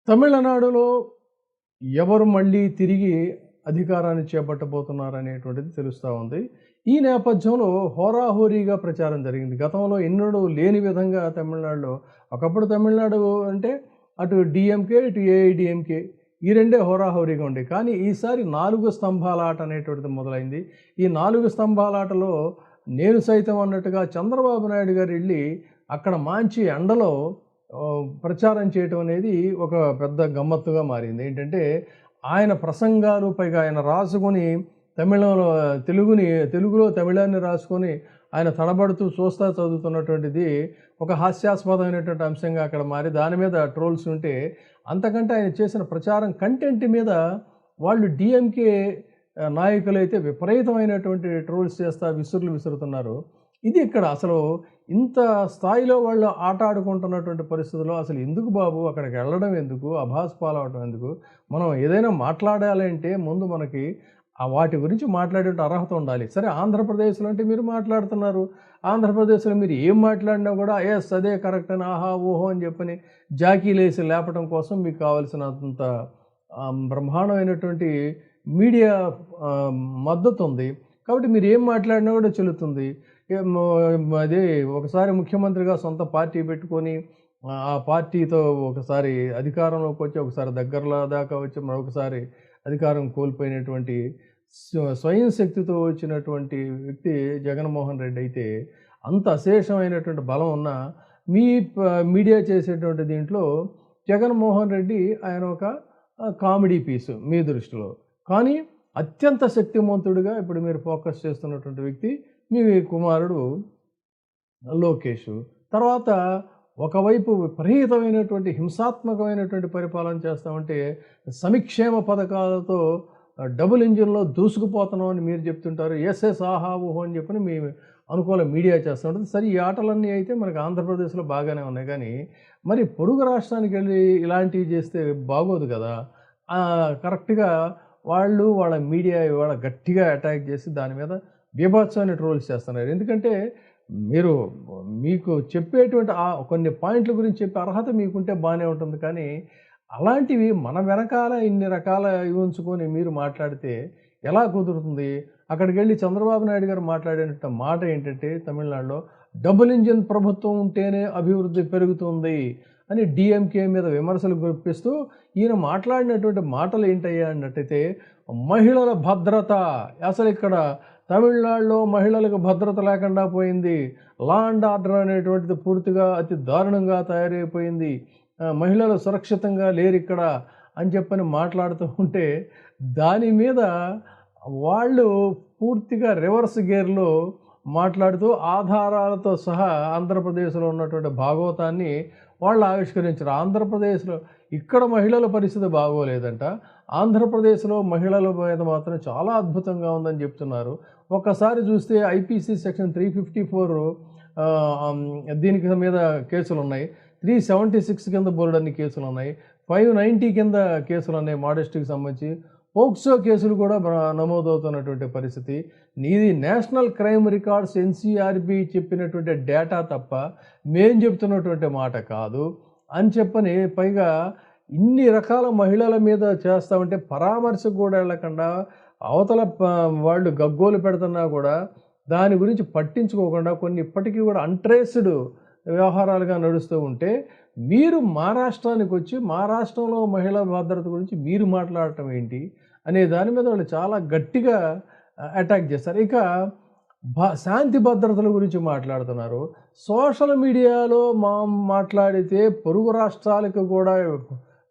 తమిళనాడులో ఎవరు మళ్ళీ తిరిగి అధికారాన్ని చేపట్టబోతున్నారనేటువంటిది తెలుస్తూ ఉంది. ఈ నేపథ్యంలో హోరాహోరీగా ప్రచారం జరిగింది. గతంలో ఎన్నడూ లేని విధంగా తమిళనాడులో ఒకప్పుడు తమిళనాడు అంటే అటు డీఎంకే, ఇటు ఏఐడీఎంకే ఈ రెండే హోరాహోరీగా ఉండేవి. కానీ ఈసారి 4 స్తంభాల ఆట అనేటువంటిది మొదలైంది. ఈ 4 స్తంభాల ఆటలో నేను సైతం అన్నట్టుగా చంద్రబాబు నాయుడు గారు వెళ్ళి అక్కడ మంచి ఎండలో ప్రచారం చేయటం అనేది ఒక పెద్ద గమ్మత్తుగా మారింది. ఏంటంటే ఆయన ప్రసంగాలు పైగా ఆయన రాసుకొని తమిళంలో తెలుగులో తమిళాన్ని రాసుకొని ఆయన తడబడుతూ చూస్తా చదువుతున్నటువంటిది ఒక హాస్యాస్పదమైనటువంటి అంశంగా అక్కడ మారి దాని మీద ట్రోల్స్ ఉంటే, అంతకంటే ఆయన చేసిన ప్రచారం కంటెంట్ మీద వాళ్ళు డిఎంకే నాయకులైతే విపరీతమైనటువంటి ట్రోల్స్ చేస్తా విసురులు విసురుతున్నారు. ఇది ఇక్కడ అసలు ఇంత స్థాయిలో వాళ్ళు ఆట ఆడుకుంటున్నటువంటి పరిస్థితుల్లో అసలు ఎందుకు బాబు అక్కడికి వెళ్ళడం ఎందుకు, అభాస్ పాలవడం ఎందుకు? మనం ఏదైనా మాట్లాడాలంటే ముందు మనకి వాటి గురించి మాట్లాడే అర్హత ఉండాలి. సరే, ఆంధ్రప్రదేశ్లో అంటే మీరు మాట్లాడుతున్నారు. ఆంధ్రప్రదేశ్లో మీరు ఏం మాట్లాడినా కూడా ఎస్ అదే కరెక్ట్ అని ఆహా ఓహో అని చెప్పని జాకీలేసి లేపటం కోసం మీకు కావాల్సినంత బ్రహ్మాండమైనటువంటి మీడియా మద్దతు ఉంది. కాబట్టి మీరు ఏం మాట్లాడినా కూడా చెల్లుతుంది. అదే ఒకసారి ముఖ్యమంత్రిగా సొంత పార్టీ పెట్టుకొని ఆ పార్టీతో ఒకసారి అధికారంలోకి వచ్చి ఒకసారి దగ్గరలో దాకా వచ్చి మరొకసారి అధికారం కోల్పోయినటువంటి స్వయం శక్తితో వచ్చినటువంటి వ్యక్తి జగన్మోహన్ రెడ్డి అయితే అంత అశేషమైనటువంటి బలం ఉన్న మీ మీడియా చేసేటువంటి దీంట్లో జగన్మోహన్ రెడ్డి ఆయన ఒక కామెడీ పీసు మీ దృష్టిలో. కానీ అత్యంత శక్తిమంతుడిగా ఇప్పుడు మీరు ఫోకస్ చేస్తున్నటువంటి వ్యక్తి మీ కుమారుడు లోకేష్. తర్వాత ఒకవైపు విపరీతమైనటువంటి హింసాత్మకమైనటువంటి పరిపాలన చేస్తామంటే సంక్షేమ పథకాలతో డబుల్ ఇంజిన్లో దూసుకుపోతున్నాం అని మీరు చెప్తుంటారు. ఎస్ఎస్ ఆహా ఊహో అని చెప్పని మీ అనుకూల మీడియా చేస్తుంటుంది. సరే, ఈ ఆటలన్నీ అయితే మనకు ఆంధ్రప్రదేశ్లో బాగానే ఉన్నాయి. కానీ మరి పొరుగు రాష్ట్రానికి వెళ్ళి ఇలాంటివి చేస్తే బాగోదు కదా. కరెక్ట్గా వాళ్ళ మీడియా ఇవాళ గట్టిగా అటాక్ చేసి దాని మీద బీభత్సమైన ట్రోల్స్ చేస్తున్నారు. ఎందుకంటే మీకు చెప్పేటువంటి కొన్ని పాయింట్ల గురించి చెప్పే అర్హత మీకుంటే బాగానే ఉంటుంది. కానీ అలాంటివి మన వెనకాల ఇన్ని రకాల ఉంచుకొని మీరు మాట్లాడితే ఎలా కుదురుతుంది? అక్కడికి వెళ్ళి చంద్రబాబు నాయుడు గారు మాట్లాడిన మాట ఏంటంటే తమిళనాడులో డబుల్ ఇంజిన్ ప్రభుత్వం ఉంటేనే అభివృద్ధి పెరుగుతుంది అని డిఎంకే మీద విమర్శలు గుప్పిస్తూ ఈయన మాట్లాడినటువంటి మాటలు ఏంటయ్యా అన్నట్టయితే మహిళల భద్రత, అసలు ఇక్కడ తమిళనాడులో మహిళలకు భద్రత లేకుండా పోయింది, లా అండ్ ఆర్డర్ అనేటువంటిది పూర్తిగా అతి దారుణంగా తయారైపోయింది, మహిళలు సురక్షితంగా లేరు ఇక్కడ అని చెప్పని మాట్లాడుతూ ఉంటే దాని మీద వాళ్ళు పూర్తిగా రివర్స్ గేర్లో మాట్లాడుతూ ఆధారాలతో సహా ఆంధ్రప్రదేశ్లో ఉన్నటువంటి భాగవతాన్ని వాళ్ళు ఆవిష్కరించారు. ఆంధ్రప్రదేశ్లో ఇక్కడ మహిళల పరిస్థితి బాగోలేదంట, ఆంధ్రప్రదేశ్లో మహిళల మీద మాత్రం చాలా అద్భుతంగా ఉందని చెప్తున్నారు. ఒక్కసారి చూస్తే ఐపీసీ సెక్షన్ 354 దీనికి మీద కేసులు ఉన్నాయి, 376 కింద బోర్డన్ని కేసులు ఉన్నాయి, 590 కింద కేసులు ఉన్నాయి మోడెస్టీకి సంబంధించి, పోక్సో కేసులు కూడా నమోదవుతున్నటువంటి పరిస్థితి. నీది నేషనల్ క్రైమ్ రికార్డ్స్ ఎన్సీఆర్బీ చెప్పినటువంటి డేటా తప్ప మేం చెప్తున్నటువంటి మాట కాదు అని చెప్పని పైగా ఇన్ని రకాల మహిళల మీద చేస్తామంటే పరామర్శకు కూడా వెళ్ళకుండా అవతల వాళ్ళు గగ్గోలు పెడుతున్నా కూడా దాని గురించి పట్టించుకోకుండా కొన్ని ఇప్పటికీ కూడా అన్ట్రేస్డ్ వ్యవహారాలుగా నడుస్తూ ఉంటే మీరు మా రాష్ట్రానికి వచ్చి మా రాష్ట్రంలో మహిళా భద్రత గురించి మీరు మాట్లాడటం ఏంటి అనే దాని మీద వాళ్ళు చాలా గట్టిగా అటాక్ చేస్తారు. ఇక శాంతి భద్రతల గురించి మాట్లాడుతున్నారు. సోషల్ మీడియాలో మాట్లాడితే పొరుగు రాష్ట్రాలకు కూడా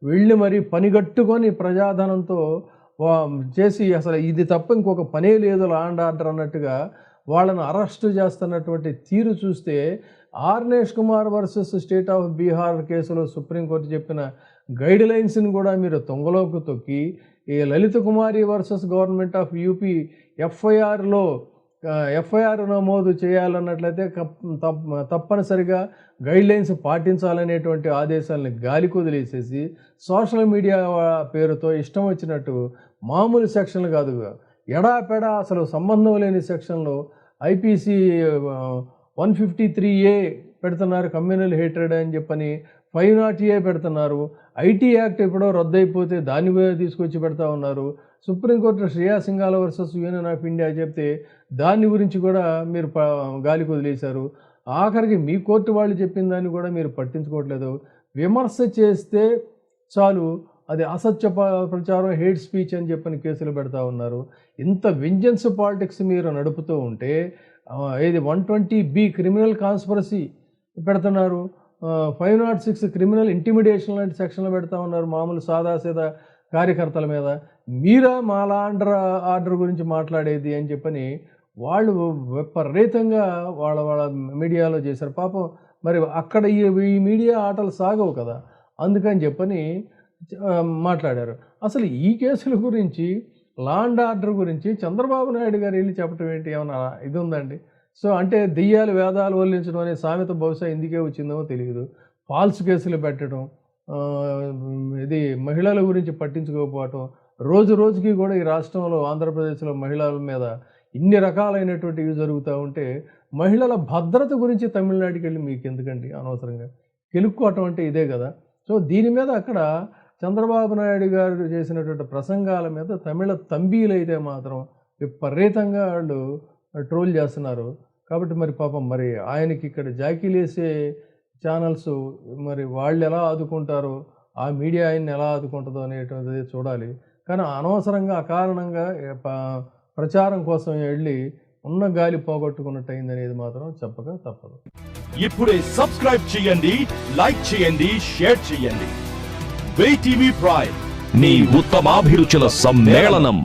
వెళ్ళి మరీ పనిగట్టుకొని ప్రజాధనంతో చేసి అసలు ఇది తప్ప ఇంకొక పనే లేదు లా అండ్ ఆర్డర్ అన్నట్టుగా వాళ్ళను అరెస్టు చేస్తున్నటువంటి తీరు చూస్తే Arnesh Kumar versus state of Bihar కేసులో సుప్రీంకోర్టు చెప్పిన గైడ్ లైన్స్ని కూడా మీరు తొంగలోకి తొక్కి ఈ Lalita Kumari versus government of UP FIR నమోదు చేయాలన్నట్లయితే తప్పనిసరిగా గైడ్లైన్స్ పాటించాలనేటువంటి ఆదేశాలను గాలి కుదిలేసేసి సోషల్ మీడియా పేరుతో ఇష్టం వచ్చినట్టు మామూలు సెక్షన్లు కాదు, ఎడాపెడా అసలు సంబంధం లేని సెక్షన్లో ఐపీసీ 153A పెడుతున్నారు, కమ్యూనల్ హేట్రెడ్ అని చెప్పని 508A పెడుతున్నారు. ఐటీ యాక్ట్ ఎప్పుడో రద్దయిపోతే దాన్ని కూడా తీసుకొచ్చి పెడతా ఉన్నారు. Supreme court Shreya Singhal versus union of India చెప్తే దాని గురించి కూడా మీరు గాలికి వదిలేశారు. ఆఖరికి మీ కోర్టు వాళ్ళు చెప్పిన దాన్ని కూడా మీరు పట్టించుకోవట్లేదు. విమర్శ చేస్తే చాలు అది అసత్య ప్రచారం, హేట్ స్పీచ్ అని చెప్పని కేసులు పెడతా ఉన్నారు. ఇంత వెంజన్స్ పాలిటిక్స్ మీరు నడుపుతూ ఉంటే ఇది 120B క్రిమినల్ కాన్స్పిరసీ పెడుతున్నారు. 506 క్రిమినల్ ఇంటిమిడేషన్ లాంటి సెక్షన్లు పెడతా ఉన్నారు మామూలు సాదాసీదా కార్యకర్తల మీద. మీరా మా ఆర్డర్ గురించి మాట్లాడేది అని చెప్పని వాళ్ళు విపరీతంగా వాళ్ళ మీడియాలో చేశారు. పాపం మరి అక్కడ ఈ మీడియా ఆటలు సాగవు కదా, అందుకని చెప్పని మాట్లాడారు. అసలు ఈ కేసుల గురించి, లా అండ్ ఆర్డర్ గురించి చంద్రబాబు నాయుడు గారు వెళ్ళి చెప్పడం ఏంటి, ఏమన్నా ఇది ఉందండి? సో అంటే దెయ్యాలు వేదాలు వల్లించడం అనే సామెత బహుశా ఎందుకే వచ్చిందో తెలియదు. ఫాల్స్ కేసులు పెట్టడం, ఇది మహిళల గురించి పట్టించుకోకపోవటం, రోజు రోజుకి కూడా ఈ రాష్ట్రంలో ఆంధ్రప్రదేశ్లో మహిళల మీద ఇన్ని రకాలైనటువంటివి జరుగుతూ ఉంటే మహిళల భద్రత గురించి తమిళనాడుకి వెళ్ళి మీకు ఎందుకండి అనవసరంగా కెలుక్కోవటం అంటే ఇదే కదా. సో దీని మీద అక్కడ చంద్రబాబు నాయుడు గారు చేసినటువంటి ప్రసంగాల మీద తమిళ తంబీలైతే మాత్రం విపరీతంగా వాళ్ళు ట్రోల్ చేస్తున్నారు. కాబట్టి మరి పాపం మరి ఆయనకి ఇక్కడ జాకీలేసే ఛానల్స్ మరి వాళ్ళు ఎలా ఆదుకుంటారో, ఆ మీడియా ఆయన్ని ఎలా ఆదుకుంటుందో అనేటువంటిది చూడాలి. కానీ అనవసరంగా అకారణంగా ప్రచారం కోసం వెళ్ళి ఉన్న గాలి పోగొట్టుకున్నట్టు అయింది అనేది మాత్రం చెప్పక తప్పదు. ఇప్పుడే సబ్స్క్రైబ్ చేయండి, లైక్ చేయండి, షేర్ చేయండి. VTV ప్రైమ్, మీ ఉత్తమాభిరుచుల సమ్మేళనం.